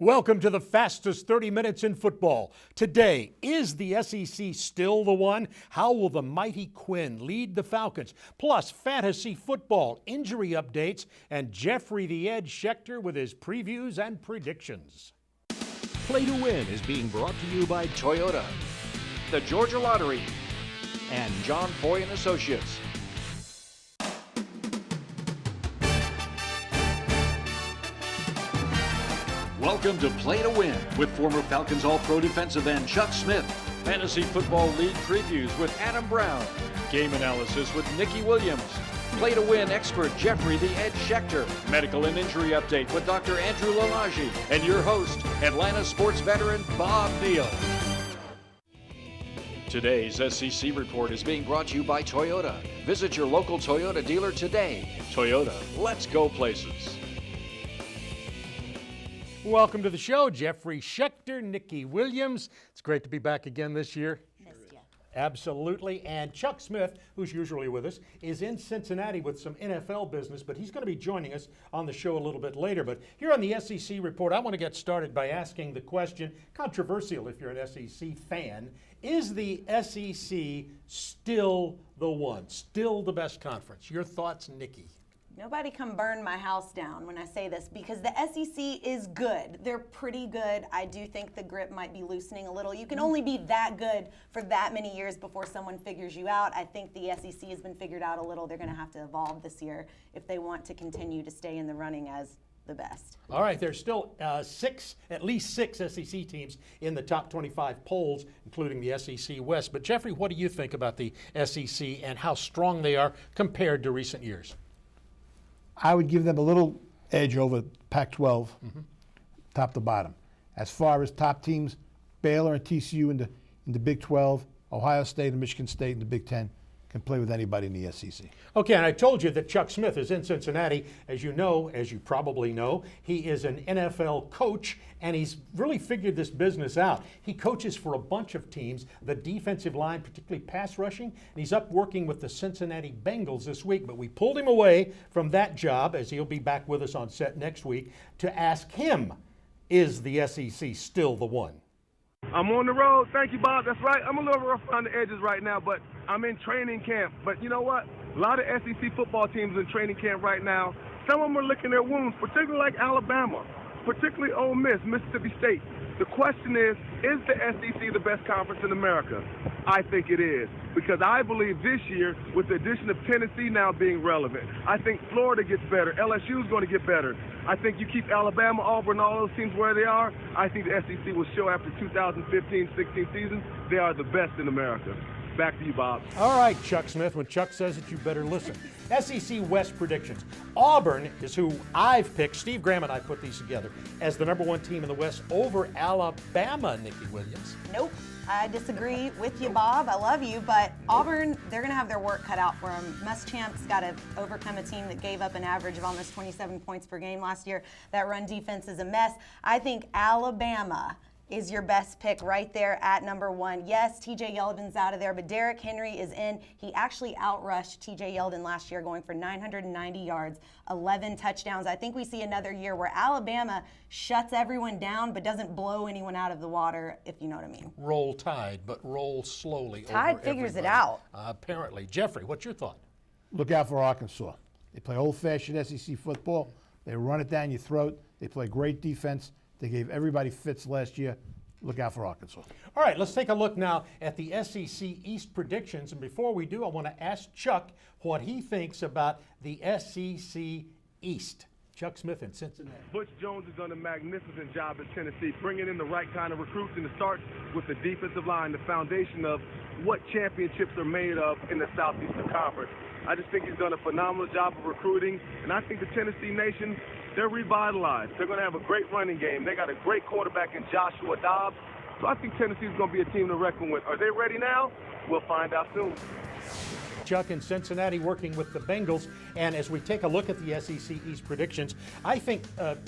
Welcome to the fastest 30 minutes in football. Today, is the SEC still the one? How will the mighty Quinn lead the Falcons? Plus, fantasy football, injury updates, and Jeffrey the Ed Schechter with his previews and predictions. Play to Win is being brought to you by Toyota, the Georgia Lottery, and John Foy and Associates. Welcome to Play to Win with former Falcons All-Pro defensive end Chuck Smith. Fantasy Football League previews with Adam Brown. Game analysis with Nikki Williams. Play to Win expert Jeffrey the Ed Schechter. Medical and injury update with Dr. Andrew Lalage. And your host, Atlanta sports veteran Bob Neal. Today's SEC report is being brought to you by Toyota. Visit your local Toyota dealer today. Toyota, let's go places. Welcome to the show, Jeffrey Schechter, Nikki Williams. It's great to be back again this year. Missed ya. Absolutely. And Chuck Smith, who's usually with us, is in Cincinnati with some NFL business, but he's going to be joining us on the show a little bit later. But here on the SEC report, I want to get started by asking the question, controversial if you're an SEC fan, is the SEC still the one, still the best conference? Your thoughts, Nikki? Nobody come burn my house down when I say this because the SEC is good. They're pretty good. I do think the grip might be loosening a little. You can only be that good for that many years before someone figures you out. I think the SEC has been figured out a little. They're going to have to evolve this year if they want to continue to stay in the running as the best. All right, there's still at least six SEC teams in the top 25 polls, including the SEC West. But Jeffrey, what do you think about the SEC and how strong they are compared to recent years? I would give them a little edge over Pac-12, top to bottom. As far as top teams, Baylor and TCU in the Big 12, Ohio State and Michigan State in the Big 10 can play with anybody in the SEC. Okay, and I told you that Chuck Smith is in Cincinnati. As you know, as you probably know, he is an NFL coach, and he's really figured this business out. He coaches for a bunch of teams, the defensive line, particularly pass rushing, and he's up working with the Cincinnati Bengals this week. But we pulled him away from that job, as he'll be back with us on set next week, to ask him, is the SEC still the one? I'm on the road. Thank you, Bob. That's right. I'm a little rough around the edges right now, but I'm in training camp. But you know what? A lot of SEC football teams in training camp right now. Some of them are licking their wounds, particularly like Alabama, particularly Ole Miss, Mississippi State. The question is the SEC the best conference in America? I think it is, because I believe this year, with the addition of Tennessee now being relevant, I think Florida gets better. LSU is going to get better. I think you keep Alabama, Auburn, all those teams where they are. I think the SEC will show after 2015-16 season they are the best in America. Back to you, Bob. All right, Chuck Smith. When Chuck says it, you better listen. SEC West predictions. Auburn is who I've picked. Steve Graham and I put these together as the number one team in the West over Alabama, Nikki Williams. Nope. I disagree with you, Bob. I love you, but Auburn, they're going to have their work cut out for them. Muschamp's got to overcome a team that gave up an average of almost 27 points per game last year. That run defense is a mess. I think Alabama is your best pick right there at number one. Yes, TJ Yeldon's out of there, but Derrick Henry is in. He actually outrushed TJ Yeldon last year, going for 990 yards, 11 touchdowns. I think we see another year where Alabama shuts everyone down but doesn't blow anyone out of the water, if you know what I mean. Roll Tide, but roll slowly. Tide over figures it everybody. out. Apparently. Jeffrey, what's your thought? Look out for Arkansas. They play old-fashioned SEC football. They run it down your throat. They play great defense. They gave everybody fits last year. Look out for Arkansas. All right, let's take a look now at the SEC East predictions. And before we do, I want to ask Chuck what he thinks about the SEC East. Chuck Smith in Cincinnati. Butch Jones has done a magnificent job at Tennessee, bringing in the right kind of recruits, and it starts with the defensive line, the foundation of what championships are made of in the Southeastern Conference. I just think he's done a phenomenal job of recruiting, and I think the Tennessee Nation, they're revitalized. They're going to have a great running game. They got a great quarterback in Joshua Dobbs. So I think Tennessee's going to be a team to reckon with. Are they ready now? We'll find out soon. Chuck in Cincinnati working with the Bengals. And as we take a look at the SEC East predictions, I think,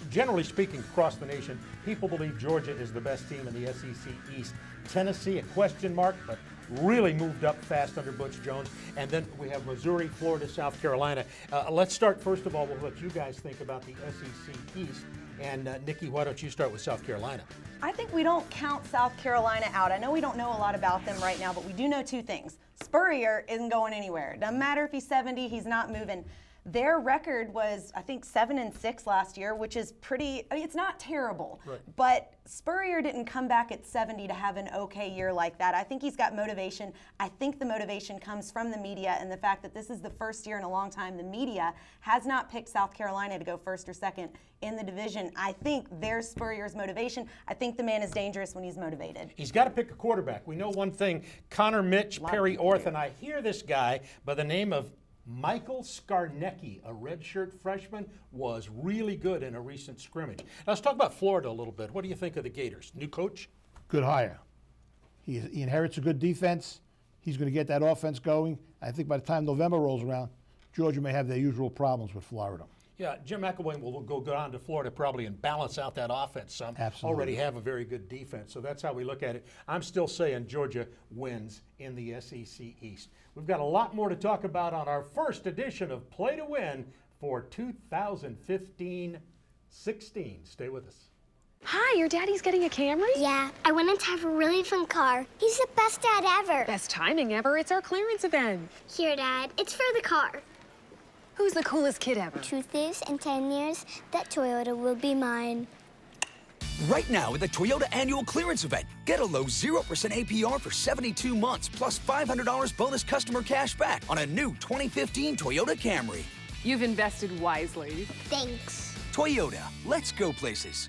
generally speaking, across the nation, people believe Georgia is the best team in the SEC East. Tennessee, a question mark, but really moved up fast under Butch Jones. And then we have Missouri, Florida, South Carolina. Let's start, first of all, with what you guys think about the SEC East. And Nikki, why don't you start with South Carolina? I think we don't count South Carolina out. I know we don't know a lot about them right now, but we do know two things. Spurrier isn't going anywhere. Doesn't matter if he's 70, he's not moving. Their record was, I think, 7-6 last year, which is pretty, I mean, it's not terrible. Right. But Spurrier didn't come back at 70 to have an okay year like that. I think he's got motivation. I think the motivation comes from the media and the fact that this is the first year in a long time the media has not picked South Carolina to go first or second in the division. I think there's Spurrier's motivation. I think the man is dangerous when he's motivated. He's got to pick a quarterback. We know one thing, Connor Mitch, Perry Orth, and I hear this guy by the name of Michael Skarnecki, a redshirt freshman, was really good in a recent scrimmage. Now, let's talk about Florida a little bit. What do you think of the Gators? New coach? Good hire. He inherits a good defense. He's going to get that offense going. I think by the time November rolls around, Georgia may have their usual problems with Florida. Yeah, Jim McElwain will go down to Florida probably and balance out that offense some. Absolutely. Already have a very good defense, so that's how we look at it. I'm still saying Georgia wins in the SEC East. We've got a lot more to talk about on our first edition of Play to Win for 2015-16. Stay with us. Hi, your daddy's getting a Camry? Yeah, I want him to have a really fun car. He's the best dad ever. Best timing ever. It's our clearance event. Here, Dad, it's for the car. Who's the coolest kid ever? Truth is, in 10 years, that Toyota will be mine. Right now at the Toyota Annual Clearance Event, get a low 0% APR for 72 months plus $500 bonus customer cash back on a new 2015 Toyota Camry. You've invested wisely. Thanks. Toyota, let's go places.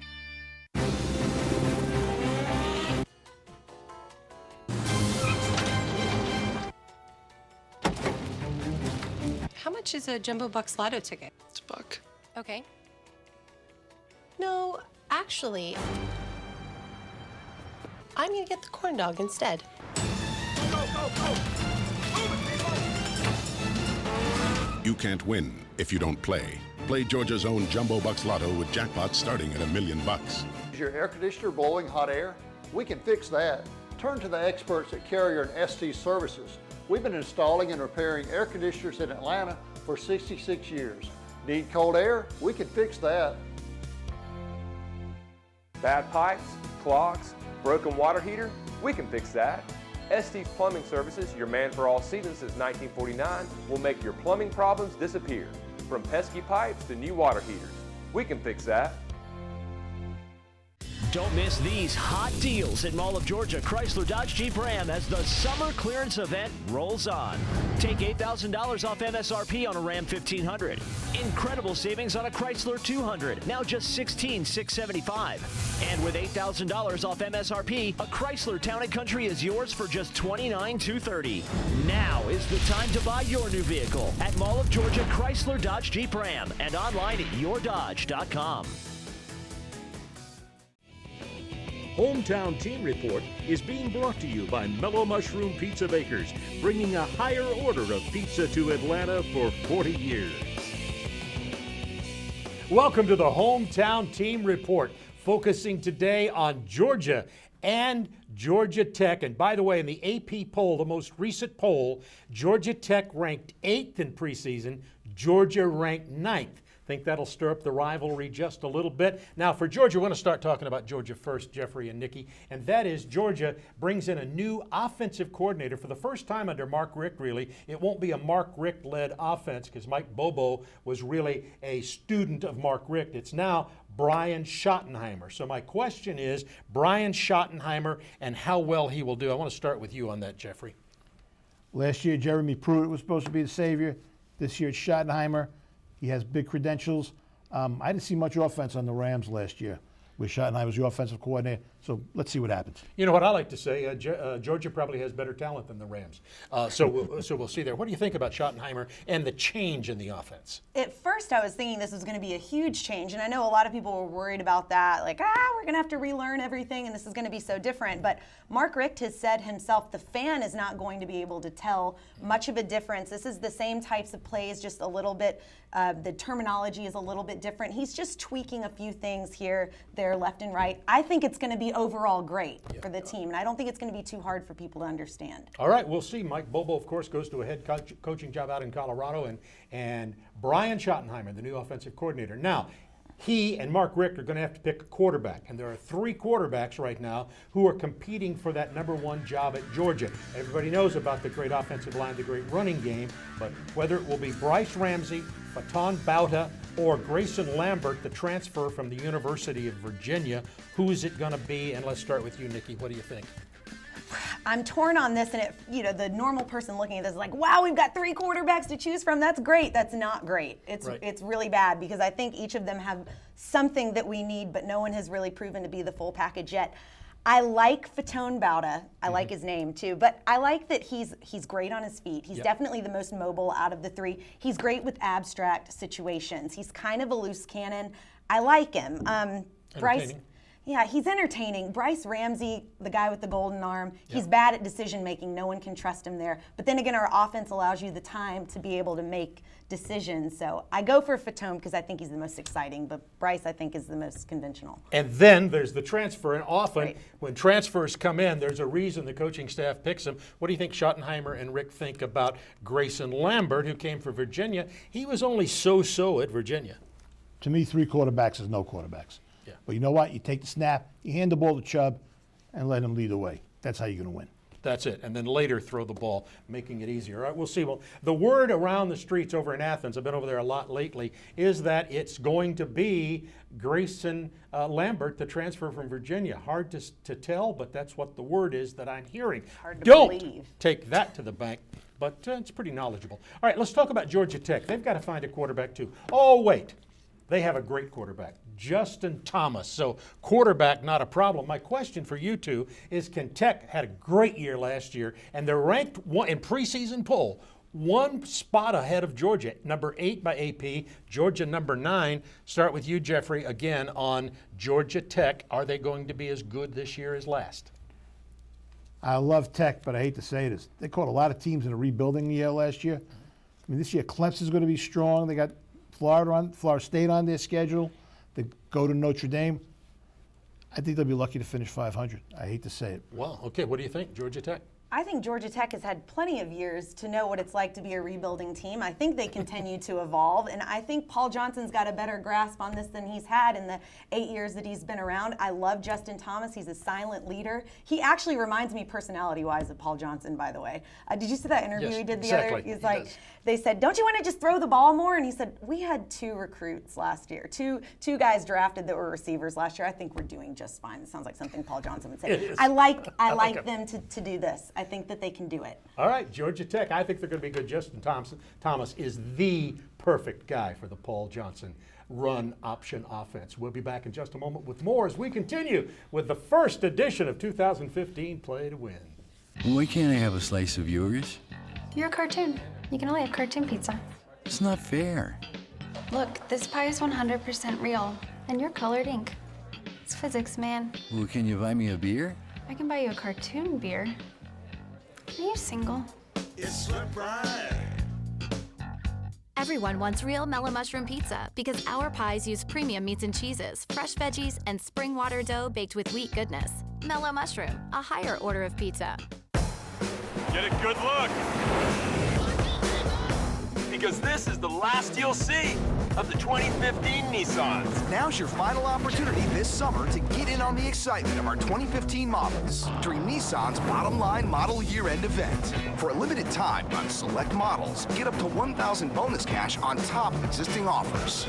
How much is a Jumbo Bucks Lotto ticket? It's $1. Okay. No, actually, I'm gonna get the corn dog instead. You can't win if you don't play. Play Georgia's own Jumbo Bucks Lotto with jackpots starting at $1 million. Is your air conditioner blowing hot air? We can fix that. Turn to the experts at Carrier and ST Services. We've been installing and repairing air conditioners in Atlanta for 66 years. Need cold air? We can fix that. Bad pipes, clogs, broken water heater? We can fix that. Estes Plumbing Services, your man for all seasons since 1949, will make your plumbing problems disappear. From pesky pipes to new water heaters. We can fix that. Don't miss these hot deals at Mall of Georgia Chrysler Dodge Jeep Ram as the summer clearance event rolls on. Take $8,000 off MSRP on a Ram 1500. Incredible savings on a Chrysler 200, now just $16,675. And with $8,000 off MSRP, a Chrysler Town & Country is yours for just $29,230. Now is the time to buy your new vehicle at Mall of Georgia Chrysler Dodge Jeep Ram and online at yourdodge.com. Hometown Team Report is being brought to you by Mellow Mushroom Pizza Bakers, bringing a higher order of pizza to Atlanta for 40 years. Welcome to the Hometown Team Report, focusing today on Georgia and Georgia Tech. And by the way, in the AP poll, the most recent poll, Georgia Tech ranked 8th in preseason, Georgia ranked 9th. Think that'll stir up the rivalry just a little bit. Now, for Georgia, we're going to start talking about Georgia first, Jeffrey and Nikki, and that is Georgia brings in a new offensive coordinator for the first time under Mark Richt, really. It won't be a Mark Richt-led offense because Mike Bobo was really a student of Mark Richt. It's now Brian Schottenheimer. So my question is, Brian Schottenheimer and how well he will do. I want to start with you on that, Jeffrey. Last year, Jeremy Pruitt was supposed to be the savior. This year, it's Schottenheimer. He has big credentials. I didn't see much offense on the Rams last year with Schottenheimer was the offensive coordinator. So let's see what happens. You know what I like to say? Georgia probably has better talent than the Rams. So we'll see there. What do you think about Schottenheimer and the change in the offense? At first, I was thinking this was going to be a huge change, and I know a lot of people were worried about that, like, we're going to have to relearn everything, and this is going to be so different. But Mark Richt has said himself the fan is not going to be able to tell much of a difference. This is the same types of plays, just a little bit. The terminology is a little bit different. He's just tweaking a few things here, there, left and right. I think it's going to be overall great for the team, and I don't think it's going to be too hard for people to understand. All right, we'll see. Mike Bobo, of course, goes to a head coaching job out in Colorado, and Brian Schottenheimer, the new offensive coordinator. Now, he and Mark Richt are going to have to pick a quarterback. And there are 3 quarterbacks right now who are competing for that #1 job at Georgia. Everybody knows about the great offensive line, the great running game, but whether it will be Bryce Ramsey, Faton Bauta, or Grayson Lambert, the transfer from the University of Virginia, who is it going to be? And let's start with you, Nikki. What do you think? I'm torn on this, and the normal person looking at this is like, wow, we've got 3 quarterbacks to choose from. That's great. That's not great. It's really bad, because I think each of them have something that we need, but no one has really proven to be the full package yet. I like Faton Bauta. I like his name too, but I like that he's great on his feet. He's definitely the most mobile out of the 3. He's great with abstract situations. He's kind of a loose cannon. I like him. Bryce. Yeah, he's entertaining. Bryce Ramsey, the guy with the golden arm, he's bad at decision making. No one can trust him there. But then again, our offense allows you the time to be able to make decisions. So I go for Faton because I think he's the most exciting, but Bryce I think is the most conventional. And then there's the transfer, and often when transfers come in, there's a reason the coaching staff picks them. What do you think Schottenheimer and Rick think about Grayson Lambert, who came from Virginia? He was only so-so at Virginia. To me, 3 quarterbacks is no quarterbacks. Yeah. But you know what? You take the snap, you hand the ball to Chubb, and let him lead the way. That's how you're going to win. That's it. And then later throw the ball, making it easier. All right, we'll see. Well, the word around the streets over in Athens, I've been over there a lot lately, is that it's going to be Grayson Lambert, the transfer from Virginia. Hard to tell, but that's what the word is that I'm hearing. Hard to Don't believe. take that to the bank, but it's pretty knowledgeable. All right, let's talk about Georgia Tech. They've got to find a quarterback too. Oh, wait. They have a great quarterback, Justin Thomas. So quarterback, not a problem. My question for you two is, can Tech had a great year last year, and they're ranked in preseason poll, 1 spot ahead of Georgia, number 8 by AP, Georgia number 9. Start with you, Jeffrey, again on Georgia Tech. Are they going to be as good this year as last? I love Tech, but I hate to say this. They caught a lot of teams in a rebuilding year last year. I mean, this year Clemson's going to be strong. They got Florida State on their schedule. They go to Notre Dame. I think they'll be lucky to finish 500. I hate to say it. Well, okay. What do you think, Georgia Tech? I think Georgia Tech has had plenty of years to know what it's like to be a rebuilding team. I think they continue to evolve, and I think Paul Johnson's got a better grasp on this than he's had in the 8 years that he's been around. I love Justin Thomas. He's a silent leader. He actually reminds me personality-wise of Paul Johnson, by the way. Did you see that interview he did the other? He's like, they said, "Don't you want to just throw the ball more?" And he said, "We had 2 recruits last year, two guys drafted that were receivers last year. I think we're doing just fine." It sounds like something Paul Johnson would say. I like them to do this. I think that they can do it. All right, Georgia Tech. I think they're going to be good. Justin Thomas is the perfect guy for the Paul Johnson run option offense. We'll be back in just a moment with more as we continue with the first edition of 2015 Play to Win. Why can't I have a slice of yours? You're a cartoon. You can only have cartoon pizza. It's not fair. Look, this pie is 100% real, and you're colored ink. It's physics, man. Well, can you buy me a beer? I can buy you a cartoon beer. Are you single? It's surprise. Everyone wants real Mellow Mushroom Pizza because our pies use premium meats and cheeses, fresh veggies, and spring water dough baked with wheat goodness. Mellow Mushroom, a higher order of pizza. Get a good look. Because this is the last you'll see of the 2015 Nissans. Now's your final opportunity this summer to get in on the excitement of our 2015 models during Nissan's Bottom Line Model Year-End event. For a limited time on select models, get up to $1,000 bonus cash on top of existing offers.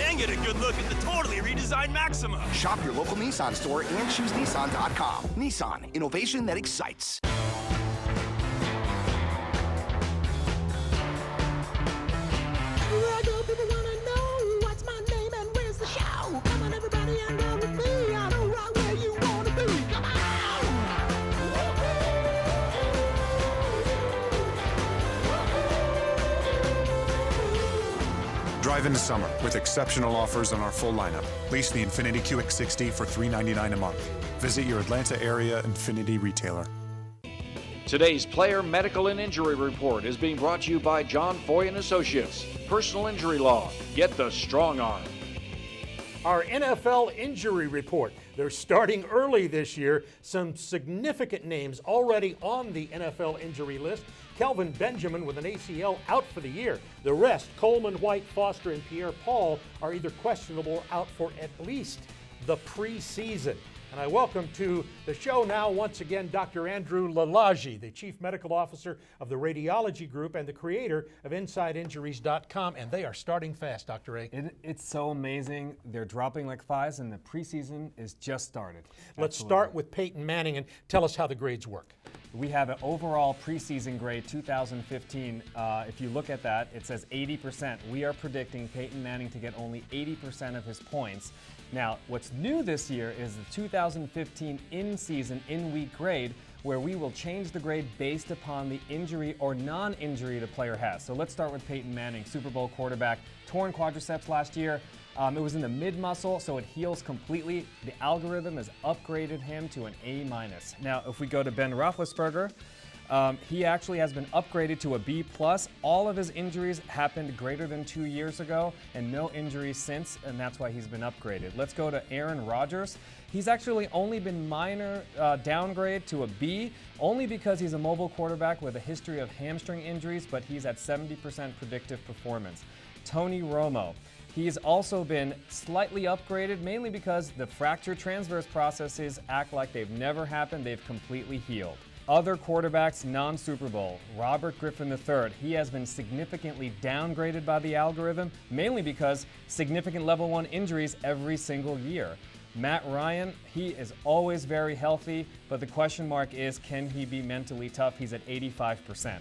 And get a good look at the totally redesigned Maxima. Shop your local Nissan store and choose Nissan.com. Nissan, innovation that excites. Drive into summer with exceptional offers on our full lineup. Lease the Infiniti QX60 for $399 a month. Visit your Atlanta area Infiniti retailer. Today's Player Medical and Injury Report is being brought to you by John Foy & Associates. Personal injury law. Get the strong arm. our NFL injury report. They're starting early this year. Some significant names already on the NFL injury list. Kelvin Benjamin with an ACL out for the year. The rest, Coleman, White, Foster, and Pierre Paul, are either questionable or out for at least the preseason. And I welcome to the show now once again Dr. Andrew Lalage, the Chief Medical Officer of the Radiology Group and the creator of InsideInjuries.com. And they are starting fast, Dr. A. It's so amazing. They're dropping like flies, and the preseason is just started. Let's start with Peyton Manning and tell us how the grades work. We have an overall preseason grade 2015. If you look at that, it says 80%. We are predicting Peyton Manning to get only 80% of his points. Now, what's new this year is the 2015 in-season, in-week grade, where we will change the grade based upon the injury or non-injury the player has. So let's start with Peyton Manning, Super Bowl quarterback, torn quadriceps last year. It was in the mid-muscle, so it heals completely. The algorithm has upgraded him to an A-. Now, if we go to Ben Roethlisberger, he actually has been upgraded to a B+. All of his injuries happened greater than 2 years ago, and no injuries since, and that's why he's been upgraded. Let's go to Aaron Rodgers. He's actually only been minor downgrade to a B, only because he's a mobile quarterback with a history of hamstring injuries, but he's at 70% predictive performance. Tony Romo. He's also been slightly upgraded, mainly because the fracture transverse processes act like they've never happened. They've completely healed. Other quarterbacks, non-Super Bowl. Robert Griffin III. He has been significantly downgraded by the algorithm, mainly because significant level 1 injuries every single year. Matt Ryan, he is always very healthy, but the question mark is, can he be mentally tough? He's at 85%.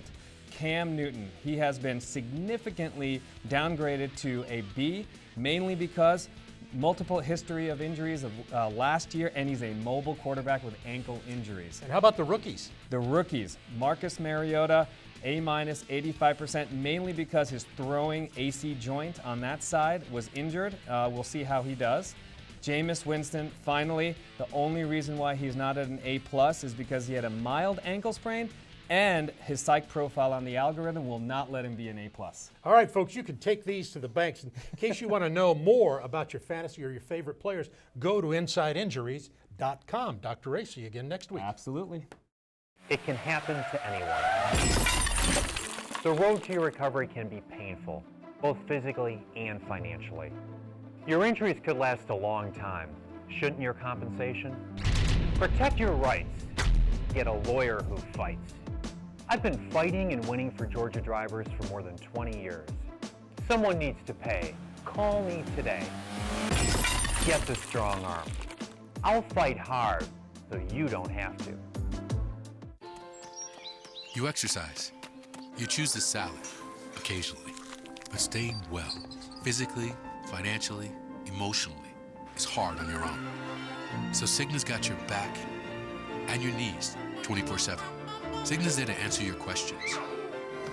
Cam Newton, he has been significantly downgraded to a B, mainly because multiple history of injuries of last year, and he's a mobile quarterback with ankle injuries. And how about the rookies? The rookies, Marcus Mariota, A-, 85%, mainly because his throwing AC joint on that side was injured. We'll see how he does. Jameis Winston, finally, the only reason why he's not at an A+ is because he had a mild ankle sprain, and his psych profile on the algorithm will not let him be an A+. All right, folks, you can take these to the banks. In case you want to know more about your fantasy or your favorite players, go to InsideInjuries.com. Dr. A, see you again next week. Absolutely. It can happen to anyone. The road to your recovery can be painful, both physically and financially. Your injuries could last a long time. Shouldn't your compensation? Protect your rights. Get a lawyer who fights. I've been fighting and winning for Georgia drivers for more than 20 years. Someone needs to pay. Call me today. Get the strong arm. I'll fight hard so you don't have to. You exercise. You choose the salad, occasionally. But staying well, physically, financially, emotionally, is hard on your own. So Cigna's got your back and your knees 24/7. Cigna's there to answer your questions,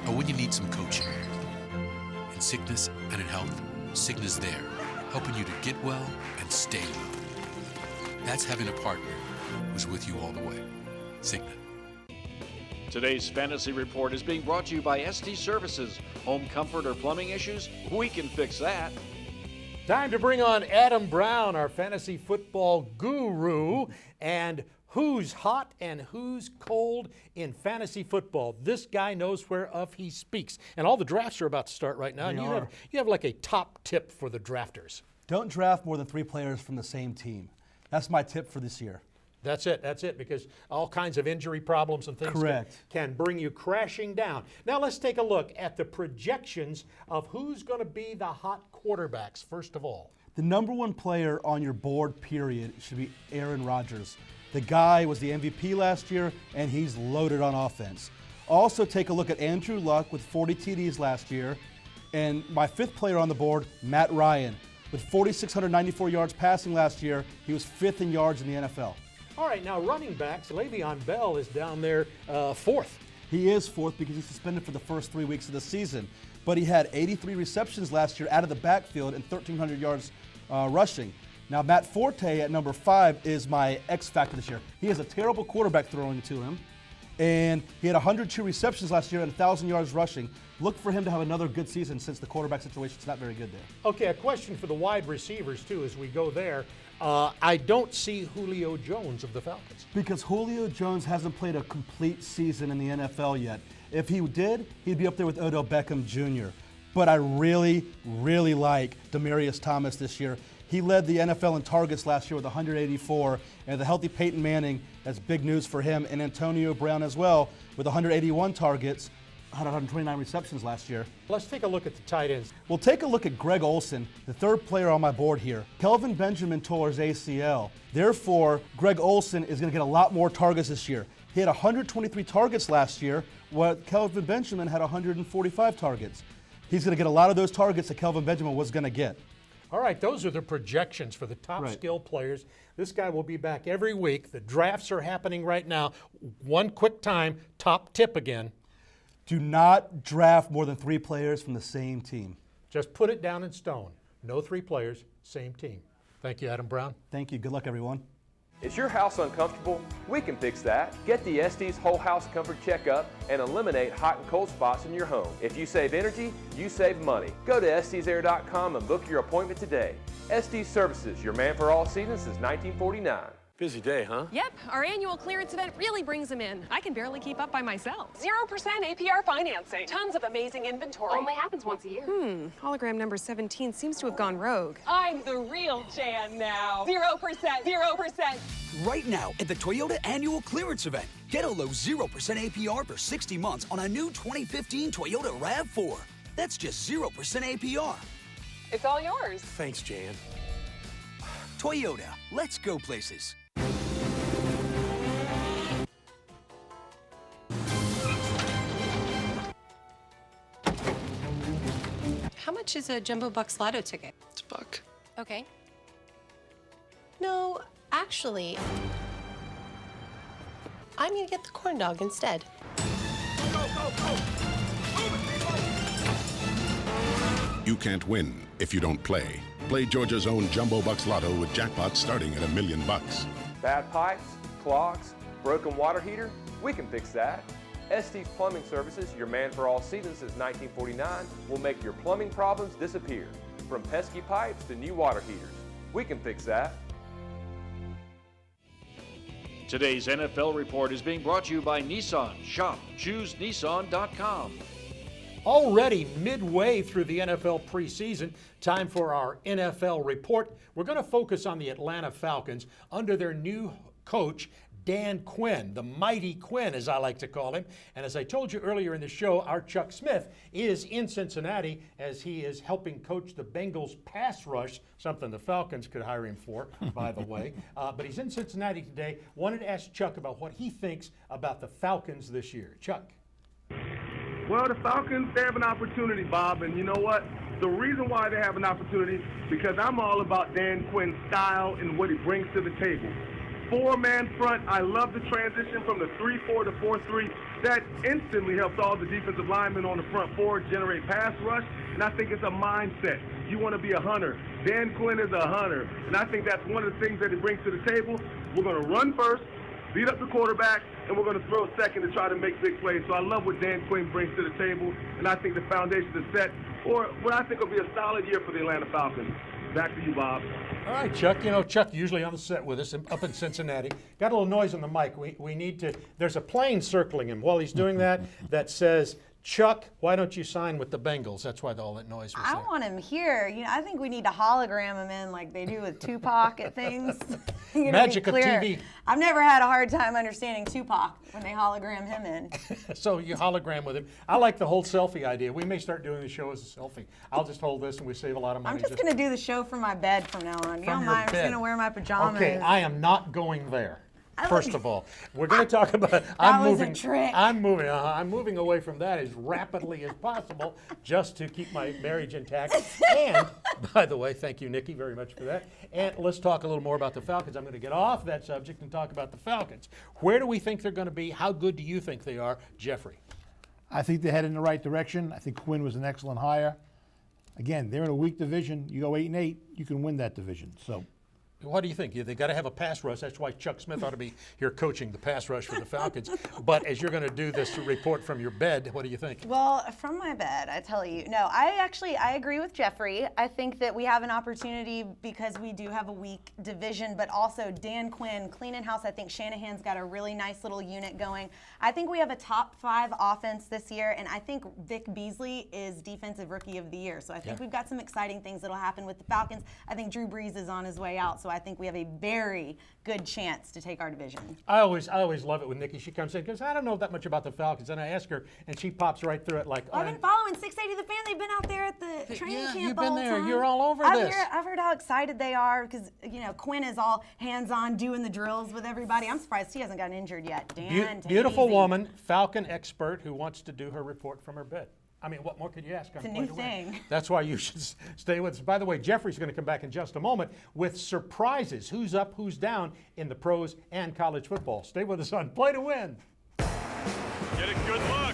or when you need some coaching. In sickness and in health, Cigna's there, helping you to get well and stay well. That's having a partner who's with you all the way. Cigna. Today's Fantasy Report is being brought to you by ST Services. Home comfort or plumbing issues? We can fix that. Time to bring on Adam Brown, our fantasy football guru, and who's hot and who's cold in fantasy football. This guy knows whereof he speaks. And all the drafts are about to start right now. And you have like a top tip for the drafters. Don't draft more than 3 players from the same team. That's my tip for this year. That's it, because all kinds of injury problems and things can bring you crashing down. Now let's take a look at the projections of who's going to be the hot quarterbacks, first of all. The number 1 player on your board, period, should be Aaron Rodgers. The guy was the MVP last year, and he's loaded on offense. Also take a look at Andrew Luck with 40 TDs last year. And my 5th player on the board, Matt Ryan. With 4,694 yards passing last year, he was 5th in yards in the NFL. All right, now running backs, Le'Veon Bell is down there 4th. He is 4th because he's suspended for the first 3 weeks of the season. But he had 83 receptions last year out of the backfield and 1,300 yards rushing. Now, Matt Forte at number 5 is my X factor this year. He has a terrible quarterback throwing to him. And he had 102 receptions last year and 1,000 yards rushing. Look for him to have another good season since the quarterback situation's not very good there. Okay, a question for the wide receivers, too, as we go there. I don't see Julio Jones of the Falcons. Because Julio Jones hasn't played a complete season in the NFL yet. If he did, he'd be up there with Odell Beckham Jr. But I really, really like Demaryius Thomas this year. He led the NFL in targets last year with 184, and the healthy Peyton Manning, that's big news for him, and Antonio Brown as well with 181 targets, 129 receptions last year. Let's take a look at the tight ends. We'll take a look at Greg Olsen, the third player on my board here. Kelvin Benjamin tore his ACL. Therefore, Greg Olsen is going to get a lot more targets this year. He had 123 targets last year, while Kelvin Benjamin had 145 targets. He's going to get a lot of those targets that Kelvin Benjamin was going to get. All right, those are the projections for the top skill players. This guy will be back every week. The drafts are happening right now. One quick time, top tip again. Do not draft more than 3 players from the same team. Just put it down in stone. No 3 players, same team. Thank you, Adam Brown. Thank you. Good luck, everyone. Is your house uncomfortable? We can fix that. Get the Estes Whole House Comfort Checkup and eliminate hot and cold spots in your home. If you save energy, you save money. Go to EstesAir.com and book your appointment today. Estes Services, your man for all seasons since 1949. Busy day, huh? Yep, our annual clearance event really brings them in. I can barely keep up by myself. 0% APR financing. Tons of amazing inventory. Only happens once a year. Hologram number 17 seems to have gone rogue. I'm the real Jan now. 0%, 0%. Right now at the Toyota Annual Clearance Event, get a low 0% APR for 60 months on a new 2015 Toyota RAV4. That's just 0% APR. It's all yours. Thanks, Jan. Toyota, let's go places. How much is a Jumbo Bucks Lotto ticket? It's $1. Okay. No, actually, I'm gonna get the corn dog instead. You can't win if you don't play. Play Georgia's own Jumbo Bucks Lotto with jackpots starting at $1 million. Bad pipes, clogs, broken water heater? We can fix that. Estes Plumbing Services, your man for all seasons since 1949, will make your plumbing problems disappear. From pesky pipes to new water heaters. We can fix that. Today's NFL Report is being brought to you by Nissan. Shop ChooseNissan.com. Already midway through the NFL preseason, time for our NFL Report. We're going to focus on the Atlanta Falcons under their new coach, Dan Quinn, the mighty Quinn, as I like to call him. And as I told you earlier in the show, our Chuck Smith is in Cincinnati as he is helping coach the Bengals pass rush, something the Falcons could hire him for, by the way. But he's in Cincinnati today. Wanted to ask Chuck about what he thinks about the Falcons this year. Chuck. Well, the Falcons, they have an opportunity, Bob, and you know what? The reason why they have an opportunity, because I'm all about Dan Quinn's style and what he brings to the table. 4-man front, I love the transition from the 3-4 to 4-3. That instantly helps all the defensive linemen on the front four generate pass rush, and I think it's a mindset. You want to be a hunter. Dan Quinn is a hunter, and I think that's one of the things that he brings to the table. We're going to run first, beat up the quarterback, and we're going to throw second to try to make big plays. So I love what Dan Quinn brings to the table, and I think the foundation is set for what I think will be a solid year for the Atlanta Falcons. Back to you, Bob. All right, Chuck. You know, Chuck usually on the set with us up in Cincinnati. Got a little noise on the mic. We need to, there's a plane circling him while he's doing that that says, Chuck, why don't you sign with the Bengals? That's why all that noise was I there. want him here. You know, I think we need to hologram him in like they do with Tupac at things. You know, Magic of TV. I've never had a hard time understanding Tupac when they hologram him in. So you hologram with him. I like the whole selfie idea. We may start doing the show as a selfie. I'll just hold this and we save a lot of money. I'm just going to do the show from my bed from now on. You don't From your mind? I'm just bed. going to wear my pajamas. Okay, I am not going there. I First like- of all, we're going to talk about. That was a trick. I'm moving away from that as rapidly as possible, just to keep my marriage intact. And by the way, thank you, Nikki, very much for that. And let's talk a little more about the Falcons. I'm going to get off that subject and talk about the Falcons. Where do we think they're going to be? How good do you think they are, Jeffrey? I think they're headed in the right direction. I think Quinn was an excellent hire. Again, they're in a weak division. You go 8-8, you can win that division. So What do you think? They got to have a pass rush. That's why Chuck Smith ought to be here coaching the pass rush for the Falcons. But as you're going to do this report from your bed, what do you think? Well, from my bed, I tell you. No, I agree with Jeffrey. I think that we have an opportunity because we do have a weak division, but also Dan Quinn, cleaning house. I think Shanahan's got a really nice little unit going. I think we have a top 5 offense this year, and I think Vic Beasley is Defensive Rookie of the Year. So I think we've got some exciting things that'll happen with the Falcons. I think Drew Brees is on his way out, so I think we have a very good chance to take our division. I always love it when Nikki, she comes in, because I don't know that much about the Falcons, and I ask her, and she pops right through it like, I've been following 680 The Fan. They've been out there at the training camp you've all been the there. time. You're all over this. I've heard how excited they are because, Quinn is all hands-on doing the drills with everybody. I'm surprised he hasn't gotten injured yet. Dan, take it beautiful easy. woman, Falcon expert who wants to do her report from her bed. I mean, what more could you ask? It's a new thing. That's why you should stay with us. By the way, Jeffrey's going to come back in just a moment with surprises. Who's up, who's down in the pros and college football. Stay with us on Play to Win. Get a good look.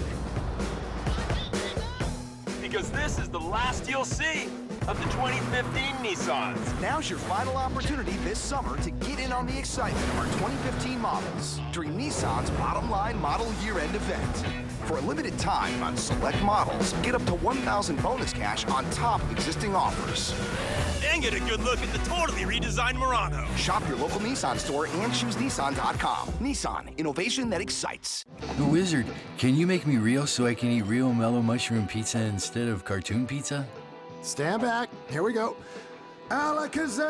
Because this is the last you'll see of the 2015 Nissans. Now's your final opportunity this summer to get in on the excitement of our 2015 models during Nissan's Bottom Line Model Year-End event. For a limited time on select models, get up to $1,000 bonus cash on top of existing offers. And get a good look at the totally redesigned Murano. Shop your local Nissan store and choose Nissan.com. Nissan, innovation that excites. The Wizard, can you make me real so I can eat real mellow mushroom pizza instead of cartoon pizza? Stand back. Here we go. Alakazam!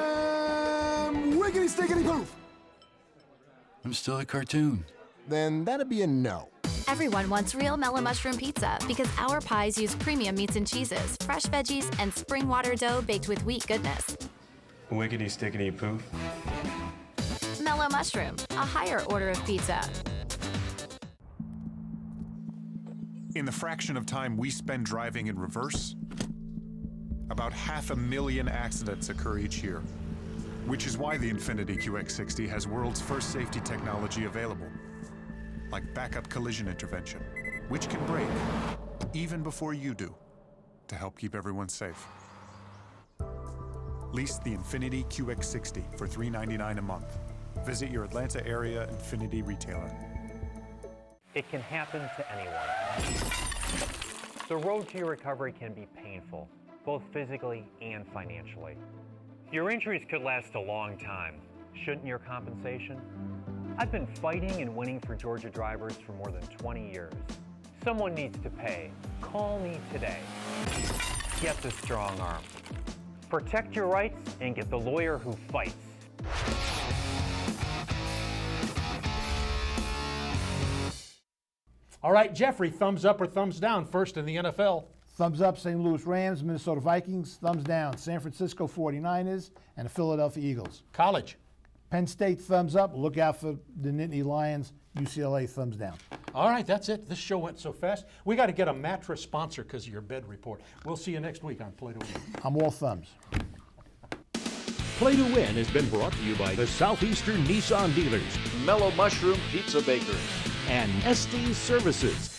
Wiggity stickity poof! I'm still a cartoon. Then that'd be a no. Everyone wants real mellow mushroom pizza because our pies use premium meats and cheeses, fresh veggies, and spring water dough baked with wheat goodness. Wiggity stickity poof. Mellow mushroom, a higher order of pizza. In the fraction of time we spend driving in reverse, about 500,000 accidents occur each year, which is why the Infiniti QX60 has world's first safety technology available, like backup collision intervention, which can brake even before you do to help keep everyone safe. Lease the Infiniti QX60 for $399 a month. Visit your Atlanta area Infiniti retailer. It can happen to anyone. The road to your recovery can be painful, both physically and financially. Your injuries could last a long time. Shouldn't your compensation? I've been fighting and winning for Georgia drivers for more than 20 years. Someone needs to pay. Call me today. Get the strong arm. Protect your rights and get the lawyer who fights. All right, Jeffrey, thumbs up or thumbs down first in the NFL? Thumbs up, St. Louis Rams, Minnesota Vikings. Thumbs down, San Francisco 49ers and the Philadelphia Eagles. College. Penn State, thumbs up. Look out for the Nittany Lions. UCLA, thumbs down. All right, that's it. This show went so fast. We got to get a mattress sponsor because of your bed report. We'll see you next week on Play to Win. I'm all thumbs. Play to Win has been brought to you by the Southeastern Nissan dealers, Mellow Mushroom Pizza Bakers, and SD Services,